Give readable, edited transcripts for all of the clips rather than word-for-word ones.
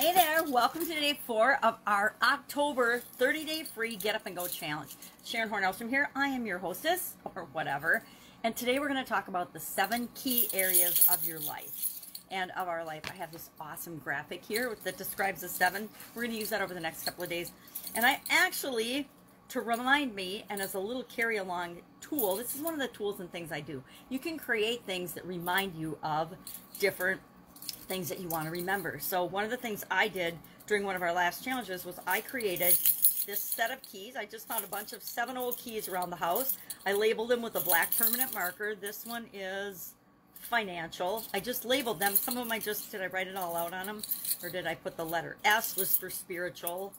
Hey there, welcome to day 4 of our October 30-day free Get Up and Go challenge. Sharon Horne-Ellstrom here. I am your hostess, or whatever. And today we're going to talk about the 7 key areas of your life and of our life. I have this awesome graphic here that describes the 7. We're going to use that over the next couple of days. And I actually, to remind me, and as a little carry-along tool, this is one of the tools and things I do. You can create things that remind you of different things that you want to remember. So one of the things I did during one of our last challenges was I created this set of keys. I just found a bunch of 7 old keys around the house. I labeled them with a black permanent marker. This one is financial. I just labeled them. Some of them did I write it all out on them? Or did I put the letter? S was for spiritual.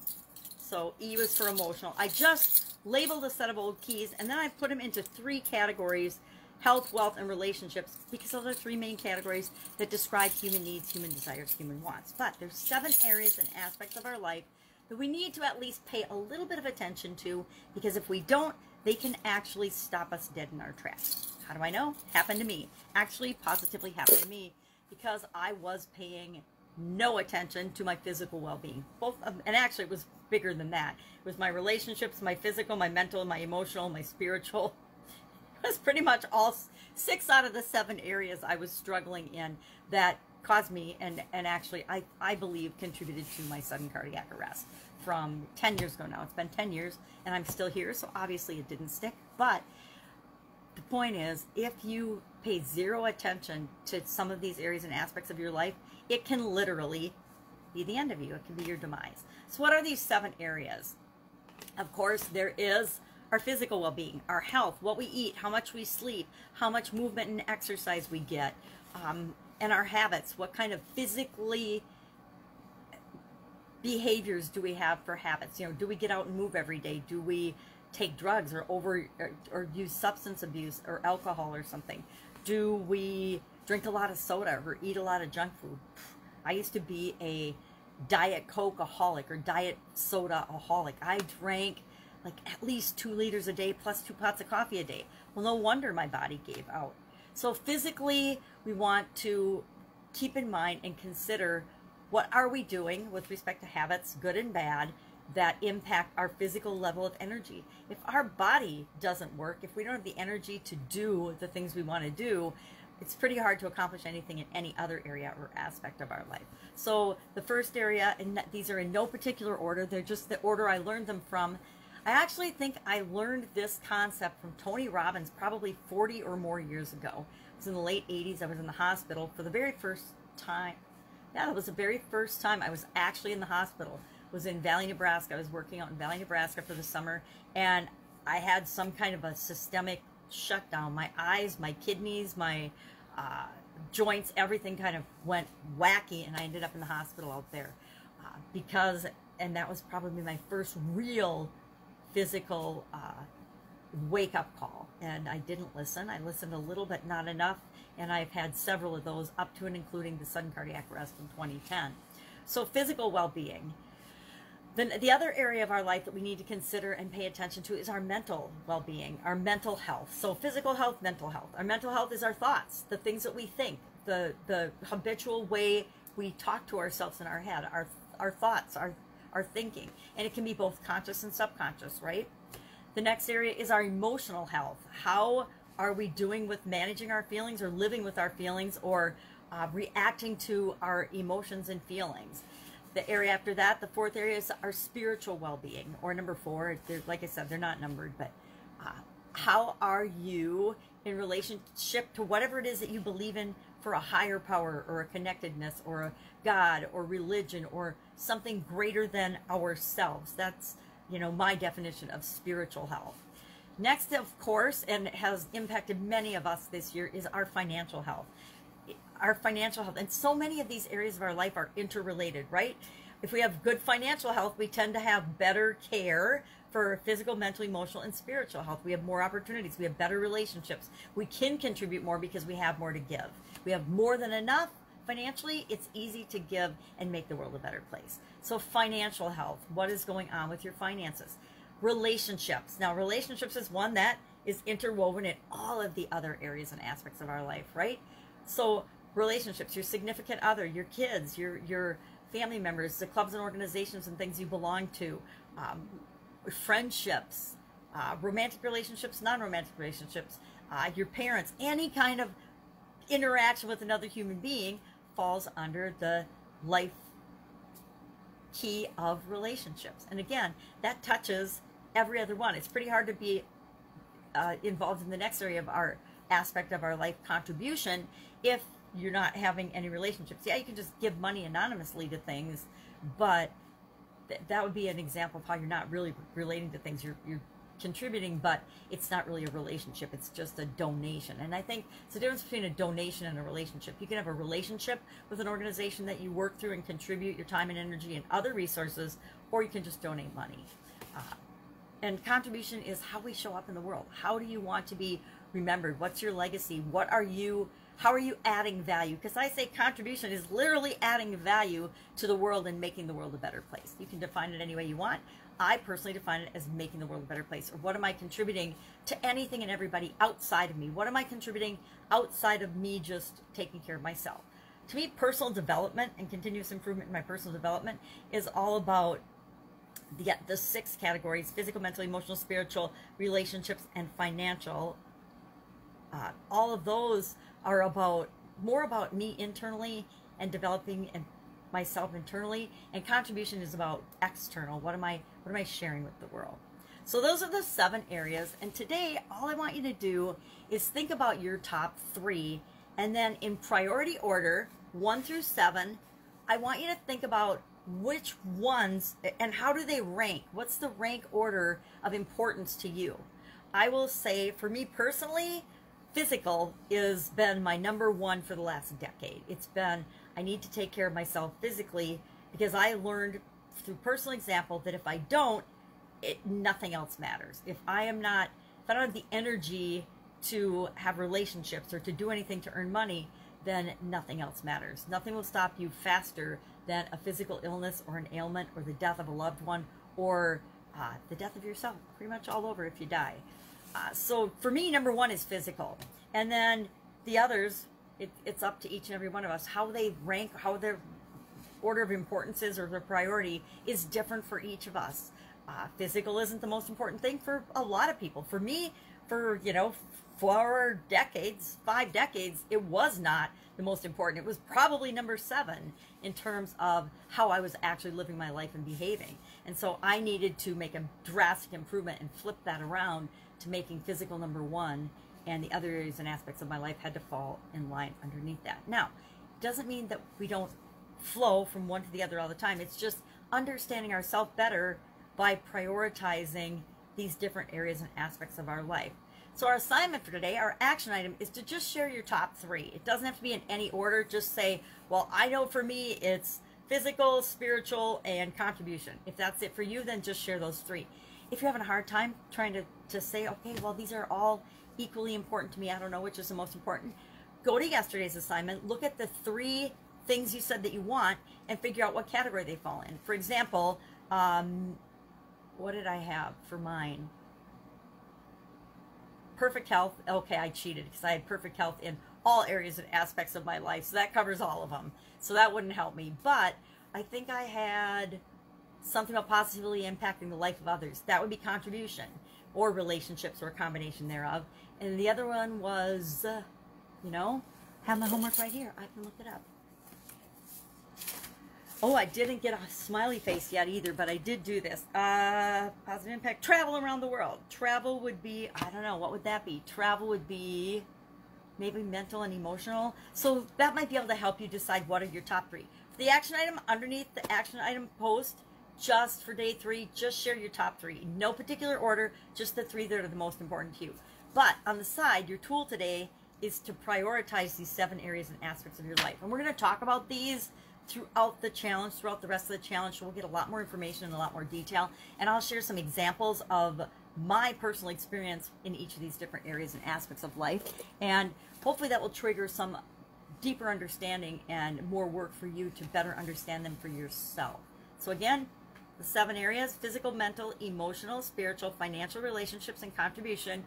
So E was for emotional. I just labeled a set of old keys, and then I put them into 3 categories: health, wealth, and relationships, because those are 3 main categories that describe human needs, human desires, human wants. But there's 7 areas and aspects of our life that we need to at least pay a little bit of attention to, because if we don't, they can actually stop us dead in our tracks. How do I know? Happened to me. Actually, positively happened to me, because I was paying no attention to my physical well-being. And actually it was bigger than that. It was my relationships, my physical, my mental, my emotional, my spiritual. It was pretty much all 6 out of the 7 areas I was struggling in that caused me, and actually I believe contributed to my sudden cardiac arrest from 10 years ago now. It's been 10 years and I'm still here, so obviously it didn't stick. But the point is, if you pay 0 attention to some of these areas and aspects of your life, it can literally be the end of you. It can be your demise. So what are these 7 areas? Of course, there is our physical well-being, our health, what we eat, how much we sleep, how much movement and exercise we get, and our habits. What kind of physically behaviors do we have for habits? You know, do we get out and move every day? Do we take drugs or use substance abuse or alcohol or something? Do we drink a lot of soda or eat a lot of junk food? I used to be a Diet Coke-aholic or Diet Soda-aholic. I drank like at least 2 liters a day plus 2 pots of coffee a day. Well, no wonder my body gave out. So physically, we want to keep in mind and consider, what are we doing with respect to habits, good and bad, that impact our physical level of energy. If our body doesn't work, if we don't have the energy to do the things we want to do, it's pretty hard to accomplish anything in any other area or aspect of our life. So the first area, and these are in no particular order, they're just the order I learned them from. I actually think I learned this concept from Tony Robbins probably 40 or more years ago. It was in the late 80s. I was in the hospital for the very first time. Yeah, that was the very first time I was actually in the hospital. It was in Valley, Nebraska. I was working out in Valley, Nebraska for the summer, and I had some kind of a systemic shutdown. My eyes, my kidneys, my joints, everything kind of went wacky, and I ended up in the hospital out there and that was probably my first real physical wake-up call, and I didn't listen. I listened a little, but not enough, and I've had several of those up to and including the sudden cardiac arrest in 2010. So physical well-being. Then the other area of our life that we need to consider and pay attention to is our mental well-being, our mental health. So physical health, mental health. Our mental health is our thoughts, the things that we think, the habitual way we talk to ourselves in our head, our thoughts, our thinking. And it can be both conscious and subconscious, right? The next area is our emotional health. How are we doing with managing our feelings, or living with our feelings, or reacting to our emotions and feelings? The area after that, the 4th area, is our spiritual well-being, or number 4. Like I said, they're not numbered, but how are you in relationship to whatever it is that you believe in, for a higher power or a connectedness or a God or religion or something greater than ourselves? That's, you know, my definition of spiritual health. Next, of course, and has impacted many of us this year, is our financial health. Our financial health, and so many of these areas of our life are interrelated, right? If we have good financial health, we tend to have better care for physical, mental, emotional, and spiritual health. We have more opportunities. We have better relationships. We can contribute more because we have more to give. We have more than enough financially. It's easy to give and make the world a better place. So financial health, what is going on with your finances? Relationships. Now, relationships is one that is interwoven in all of the other areas and aspects of our life, right? So relationships, your significant other, your kids, your family members, the clubs and organizations and things you belong to, friendships, romantic relationships, non-romantic relationships, your parents, any kind of interaction with another human being falls under the life key of relationships. And again, that touches every other one. It's pretty hard to be involved in the next area of our aspect of our life, contribution, if you're not having any relationships. Yeah, you can just give money anonymously to things, but that would be an example of how you're not really relating to things. You're contributing, but it's not really a relationship. It's just a donation. And I think it's the difference between a donation and a relationship. You can have a relationship with an organization that you work through and contribute your time and energy and other resources, or you can just donate money. And contribution is how we show up in the world. How do you want to be remembered? What's your legacy? How are you adding value? Because I say contribution is literally adding value to the world and making the world a better place. You can define it any way you want. I personally define it as making the world a better place. Or what am I contributing to anything and everybody outside of me? What am I contributing outside of me just taking care of myself? To me, personal development and continuous improvement in my personal development is all about the 6 categories: physical, mental, emotional, spiritual, relationships, and financial. All of those are more about me internally and developing myself internally, and contribution is about external. What am I sharing with the world? So those are the 7 areas, and today all I want you to do is think about your top 3, and then in priority order, 1 through 7, I want you to think about which ones and how do they rank. What's the rank order of importance to you? I will say, for me personally, physical has been my number 1 for the last decade. It's been, I need to take care of myself physically, because I learned through personal example that if I don't, nothing else matters. If I don't have the energy to have relationships or to do anything to earn money, then nothing else matters. Nothing will stop you faster than a physical illness or an ailment or the death of a loved one or the death of yourself. Pretty much all over if you die. So for me, number 1 is physical. And then the others, it's up to each and every one of us. How they rank, how their order of importance is, or their priority is different for each of us. Physical isn't the most important thing for a lot of people. For me, for 4 decades, 5 decades, it was not the most important. It was probably number 7 in terms of how I was actually living my life and behaving. And so I needed to make a drastic improvement and flip that around to making physical number 1, and the other areas and aspects of my life had to fall in line underneath that. Now, it doesn't mean that we don't flow from one to the other all the time. It's just understanding ourselves better by prioritizing these different areas and aspects of our life. So our assignment for today, our action item, is to just share your top 3. It doesn't have to be in any order. Just say, well, I know for me it's physical, spiritual, and contribution. If that's it for you, then just share those 3. If you're having a hard time trying to say, okay, well, these are all equally important to me, I don't know which is the most important, go to yesterday's assignment, look at the 3 things you said that you want, and figure out what category they fall in. For example, what did I have for mine? Perfect health. Okay, I cheated because I had perfect health in all areas and aspects of my life, so that covers all of them. So that wouldn't help me. But I think I had something about positively impacting the life of others. That would be contribution, or relationships, or a combination thereof. And the other one was, have my homework right here. I can look it up. Oh, I didn't get a smiley face yet either, but I did do this. Positive impact. Travel around the world. Travel would be, I don't know, what would that be? Travel would be maybe mental and emotional. So that might be able to help you decide what are your top 3. For the action item, underneath the action item post, just for day 3, just share your top 3. No particular order, just the 3 that are the most important to you. But on the side, your tool today is to prioritize these 7 areas and aspects of your life. And we're going to talk about these throughout the challenge, throughout the rest of the challenge. So we'll get a lot more information and a lot more detail. And I'll share some examples of my personal experience in each of these different areas and aspects of life. And hopefully that will trigger some deeper understanding and more work for you to better understand them for yourself. So again, the 7 areas: physical, mental, emotional, spiritual, financial, relationships, and contribution.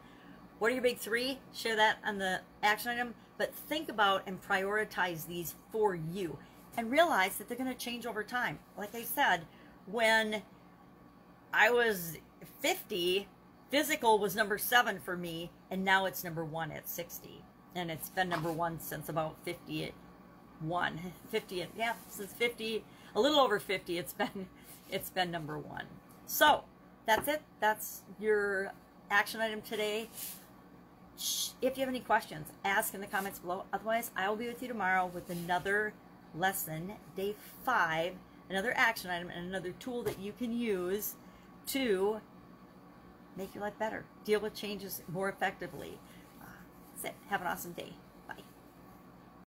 What are your big 3? Share that on the action item, but think about and prioritize these for you. and realize that they're going to change over time. Like I said, when I was 50, physical was number 7 for me, and now it's number 1 at 60. And it's been number 1 since about 50, yeah, since 50, a little over 50, it's been number 1. So that's it. That's your action item today. If you have any questions, ask in the comments below. Otherwise, I will be with you tomorrow with another lesson, day 5, another action item, and another tool that you can use to make your life better, deal with changes more effectively. That's it. Have an awesome day.